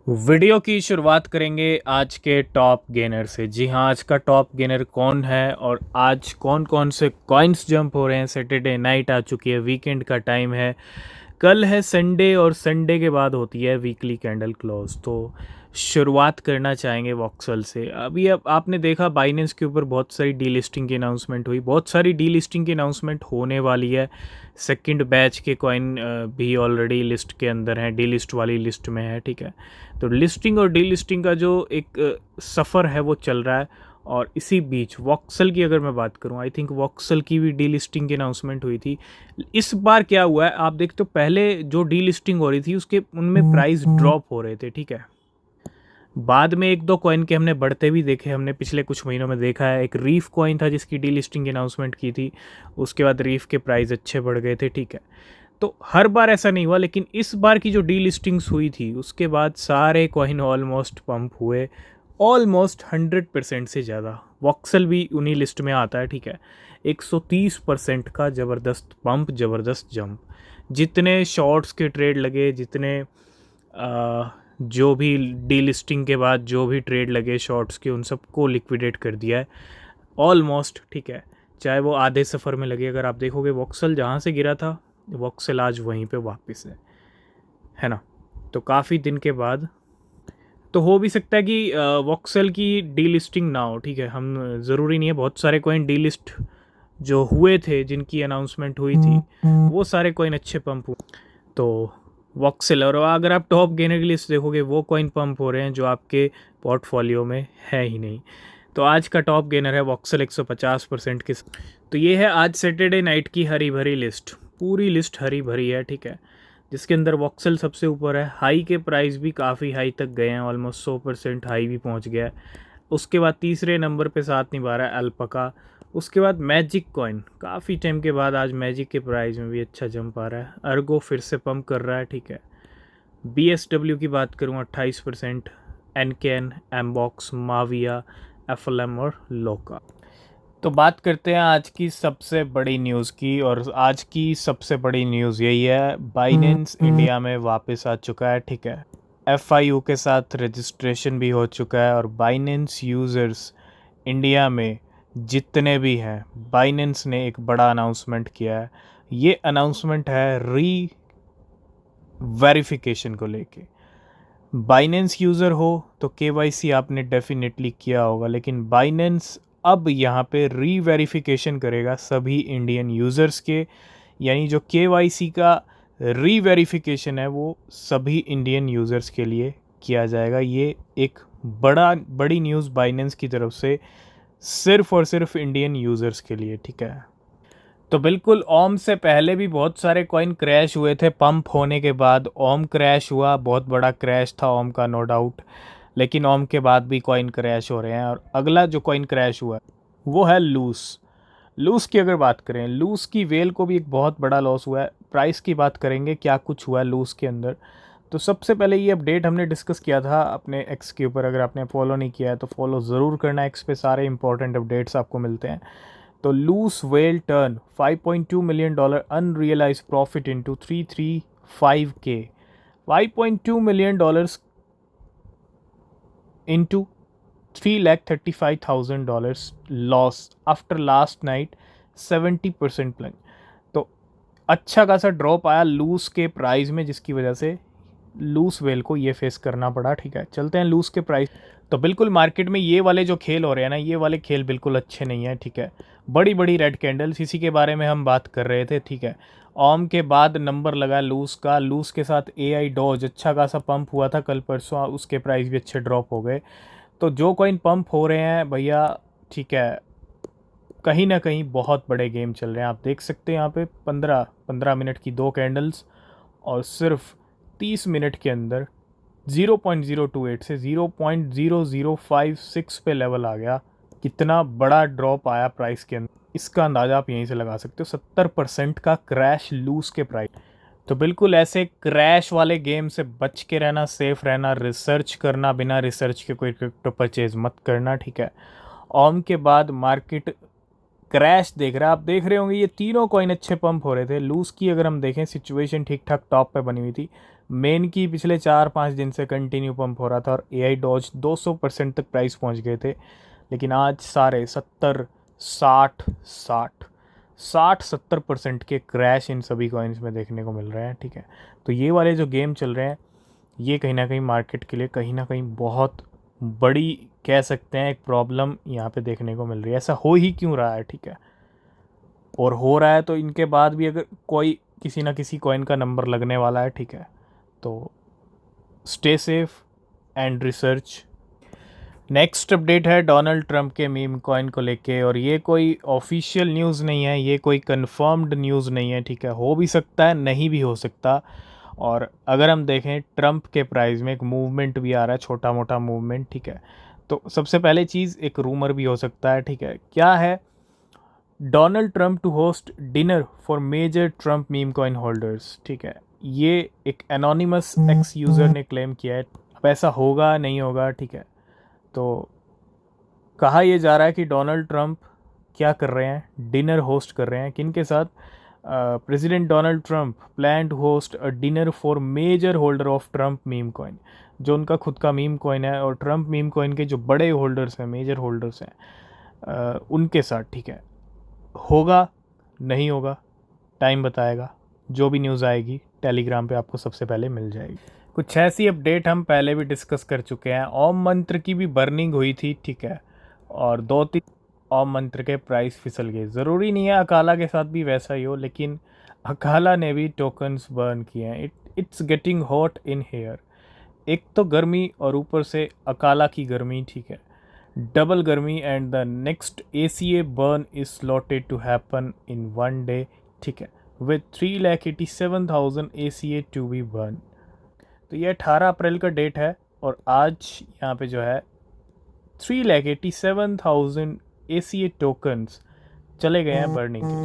Video की शुरुआत करेंगे आज के टॉप गेनर से। जी हाँ, आज का टॉप गेनर कौन है और आज कौन कौन से कॉइन्स जंप हो रहे हैं। सैटरडे नाइट आ चुकी है, वीकेंड का टाइम है, कल है संडे और संडे के बाद होती है वीकली कैंडल क्लोज। तो शुरुआत करना चाहेंगे वॉक्सल से। अभी अब आपने देखा बाइनेंस के ऊपर बहुत सारी डीलिस्टिंग की अनाउंसमेंट हुई, बहुत सारी डीलिस्टिंग की अनाउंसमेंट होने वाली है। सेकंड बैच के कॉइन भी ऑलरेडी लिस्ट के अंदर हैं, डी लिस्ट वाली लिस्ट में है। ठीक है, तो लिस्टिंग और डीलिस्टिंग का जो एक सफ़र है वो चल रहा है। और इसी बीच वॉक्सल की अगर मैं बात करूं, आई थिंक वॉक्सल की भी डीलिस्टिंग की अनाउंसमेंट हुई थी। इस बार क्या हुआ है आप देखते हो, पहले जो डीलिस्टिंग हो रही थी उसके उनमें प्राइस ड्रॉप हो रहे थे। ठीक है, बाद में एक दो कॉइन के हमने बढ़ते भी देखे, हमने पिछले कुछ महीनों में देखा है। एक रीफ कॉइन था जिसकी डीलिस्टिंग की अनाउंसमेंट की थी, उसके बाद रीफ के प्राइस अच्छे बढ़ गए थे। ठीक है, तो हर बार ऐसा नहीं हुआ, लेकिन इस बार की जो डीलिस्टिंग्स हुई थी उसके बाद सारे कॉइन ऑलमोस्ट पंप हुए, ऑलमोस्ट 100% से ज़्यादा। वॉक्सल भी उन्हीं लिस्ट में आता है। ठीक है, 130% का ज़बरदस्त पंप, ज़बरदस्त जंप। जितने शॉर्ट्स के ट्रेड लगे, जितने जो भी डीलिस्टिंग के बाद जो भी ट्रेड लगे शॉर्ट्स के, उन सबको लिक्विडेट कर दिया है ऑलमोस्ट। ठीक है, चाहे वो आधे सफ़र में लगे। अगर आप देखोगे वॉक्सल जहाँ से गिरा था, वॉक्सल आज वहीं पे वापस है ना। तो काफ़ी दिन के बाद तो हो भी सकता है कि वॉक्सल की डीलिस्टिंग ना हो। ठीक है, हम ज़रूरी नहीं है, बहुत सारे कॉइन डीलिस्ट जो हुए थे जिनकी अनाउंसमेंट हुई थी वो सारे कॉइन अच्छे पंप हुए। तो वॉक्सल, और अगर आप टॉप गेनर की लिस्ट देखोगे वो कॉइन पंप हो रहे हैं जो आपके पोर्टफोलियो में है ही नहीं। तो आज का टॉप गेनर है वॉक्सल 150% के। तो ये है आज सैटरडे नाइट की हरी भरी लिस्ट, पूरी लिस्ट हरी भरी है। ठीक है, जिसके अंदर वॉक्सल सबसे ऊपर है। हाई के प्राइस भी काफ़ी हाई तक गए हैं, ऑलमोस्ट 100% हाई भी पहुंच गया है। उसके बाद तीसरे नंबर पे साथ निभा रहा है अल्पका। उसके बाद मैजिक कॉइन, काफ़ी टाइम के बाद आज मैजिक के प्राइस में भी अच्छा जंप आ रहा है। अर्गो फिर से पंप कर रहा है। ठीक है, BSW की बात करूँ 28%, एनकेन, एमबॉक्स, माविया, एफएलएम और लोका। तो बात करते हैं आज की सबसे बड़ी न्यूज़ की, और आज की सबसे बड़ी न्यूज़ यही है, बाइनेंस इंडिया में वापस आ चुका है। ठीक है, FIU के साथ रजिस्ट्रेशन भी हो चुका है, और बाइनेंस यूज़र्स इंडिया में जितने भी हैं, बाइनेंस ने एक बड़ा अनाउंसमेंट किया है। ये अनाउंसमेंट है री वेरिफिकेशन को लेके। बाइनेंस यूज़र हो तो KYC आपने डेफिनेटली किया होगा, लेकिन बाइनेंस अब यहाँ पे री वेरिफिकेशन करेगा सभी इंडियन यूज़र्स के। यानी जो KYC का री वेरिफिकेशन है वो सभी इंडियन यूज़र्स के लिए किया जाएगा। ये एक बड़ी न्यूज़ बाइनेंस की तरफ से, सिर्फ और सिर्फ इंडियन यूज़र्स के लिए। ठीक है, तो बिल्कुल ओम से पहले भी बहुत सारे कॉइन क्रैश हुए थे। पंप होने के बाद ओम क्रैश हुआ, बहुत बड़ा क्रैश था ओम का, नो डाउट। लेकिन ओम के बाद भी कॉइन क्रैश हो रहे हैं, और अगला जो कॉइन क्रैश हुआ वो है लूस। लूस की अगर बात करें, लूस की वेल को भी एक बहुत बड़ा लॉस हुआ है। प्राइस की बात करेंगे, क्या कुछ हुआ है लूस के अंदर। तो सबसे पहले ये अपडेट हमने डिस्कस किया था अपने एक्स के ऊपर। अगर आपने फॉलो नहीं किया है तो फॉलो ज़रूर करना, एक्स पे सारे इंपॉर्टेंट अपडेट्स आपको मिलते हैं। तो loose well turn $5.2 million unrealize profit into 335K, $5.2 million into $335,000 loss after last night 70% plunge. तो अच्छा खासा ड्रॉप आया लूस के प्राइस में, जिसकी वजह से लूस वेल को ये फेस करना पड़ा। ठीक है, चलते हैं लूस के प्राइस। तो बिल्कुल मार्केट में ये वाले जो खेल हो रहे हैं ना, ये वाले खेल बिल्कुल अच्छे नहीं है। ठीक है, बड़ी बड़ी रेड कैंडल्स, इसी के बारे में हम बात कर रहे थे। ठीक है, ओम के बाद नंबर लगा लूस का। लूस के साथ AI डॉज अच्छा खासा पंप हुआ था कल परसों, उसके प्राइस भी अच्छे ड्रॉप हो गए। तो जो कॉइन पंप हो रहे हैं भैया, ठीक है, कहीं ना कहीं बहुत बड़े गेम चल रहे हैं। आप देख सकते हैं यहाँ पे 15 मिनट की दो कैंडल्स, और सिर्फ 30 मिनट के अंदर 0.028 से 0.0056 पे लेवल आ गया। कितना बड़ा ड्रॉप आया प्राइस के अंदर, इसका अंदाज़ा आप यहीं से लगा सकते हो। 70% का क्रैश लूज के प्राइस। तो बिल्कुल ऐसे क्रैश वाले गेम से बच के रहना, सेफ रहना, रिसर्च करना, बिना रिसर्च के कोई क्रिप्टो परचेज मत करना। ठीक है, ओम के बाद मार्केट क्रैश देख रहा है। आप देख रहे होंगे ये तीनों कॉइन अच्छे पंप हो रहे थे। लूज की अगर हम देखें, सिचुएशन ठीक ठाक टॉप पे बनी हुई थी, मेन की पिछले 4-5 दिन से कंटिन्यू पंप हो रहा था और AI डॉज 200% तक प्राइस पहुंच गए थे, लेकिन आज सारे 70 60 60 70% के क्रैश इन सभी कॉइन्स में देखने को मिल रहे हैं। ठीक है, तो ये वाले जो गेम चल रहे हैं ये कहीं ना कहीं मार्केट के लिए कहीं ना कहीं बहुत बड़ी कह सकते हैं एक प्रॉब्लम यहाँ पे देखने को मिल रही है। ऐसा हो ही क्यों रहा है? ठीक है, और हो रहा है तो इनके बाद भी अगर कोई किसी ना किसी कॉइन का नंबर लगने वाला है, ठीक है, तो stay safe and research. Next update है डोनाल्ड ट्रंप के मीम कॉइन को लेके, और ये कोई ऑफिशियल न्यूज़ नहीं है, ये कोई कंफर्म्ड न्यूज़ नहीं है। ठीक है, हो भी सकता है, नहीं भी हो सकता। और अगर हम देखें ट्रंप के प्राइस में एक मूवमेंट भी आ रहा है, छोटा मोटा मूवमेंट। ठीक है, तो सबसे पहले चीज़ एक रूमर भी हो सकता है। ठीक है, क्या है? Donald Trump to host dinner for major Trump meme coin holders. ठीक है, ये एक एनोनिमस एक्स यूज़र ने क्लेम किया है। अब ऐसा होगा नहीं होगा, ठीक है, तो कहा यह जा रहा है कि डोनाल्ड ट्रंप क्या कर रहे हैं, डिनर होस्ट कर रहे हैं। किन के साथ? President Donald Trump plan to host a dinner for major holder of Trump meme coin, जो उनका खुद का मीम कॉइन है, और ट्रंप मीम कॉइन के जो बड़े होल्डर्स हैं, मेजर होल्डर्स हैं, उनके साथ। ठीक है, होगा नहीं होगा टाइम बताएगा, जो भी न्यूज़ आएगी टेलीग्राम पे आपको सबसे पहले मिल जाएगी। कुछ ऐसी अपडेट हम पहले भी डिस्कस कर चुके हैं। ओम मंत्र की भी बर्निंग हुई थी, ठीक है, और 2-3 ओम मंत्र के प्राइस फिसल गए। ज़रूरी नहीं है अकाला के साथ भी वैसा ही हो, लेकिन अकाला ने भी टोकन्स बर्न किए हैं। It's getting hot in here. एक तो गर्मी और ऊपर से अकाला की गर्मी, ठीक है, डबल गर्मी, and the next ACA burn is slotted to happen in 1 day. ठीक है, with 3,87,000 ACA to be burn. तो ये 18 अप्रैल का डेट है, और आज यहाँ पे जो है 3,87,000 ACA टोकन्स चले गए हैं बर्निंग के लिए।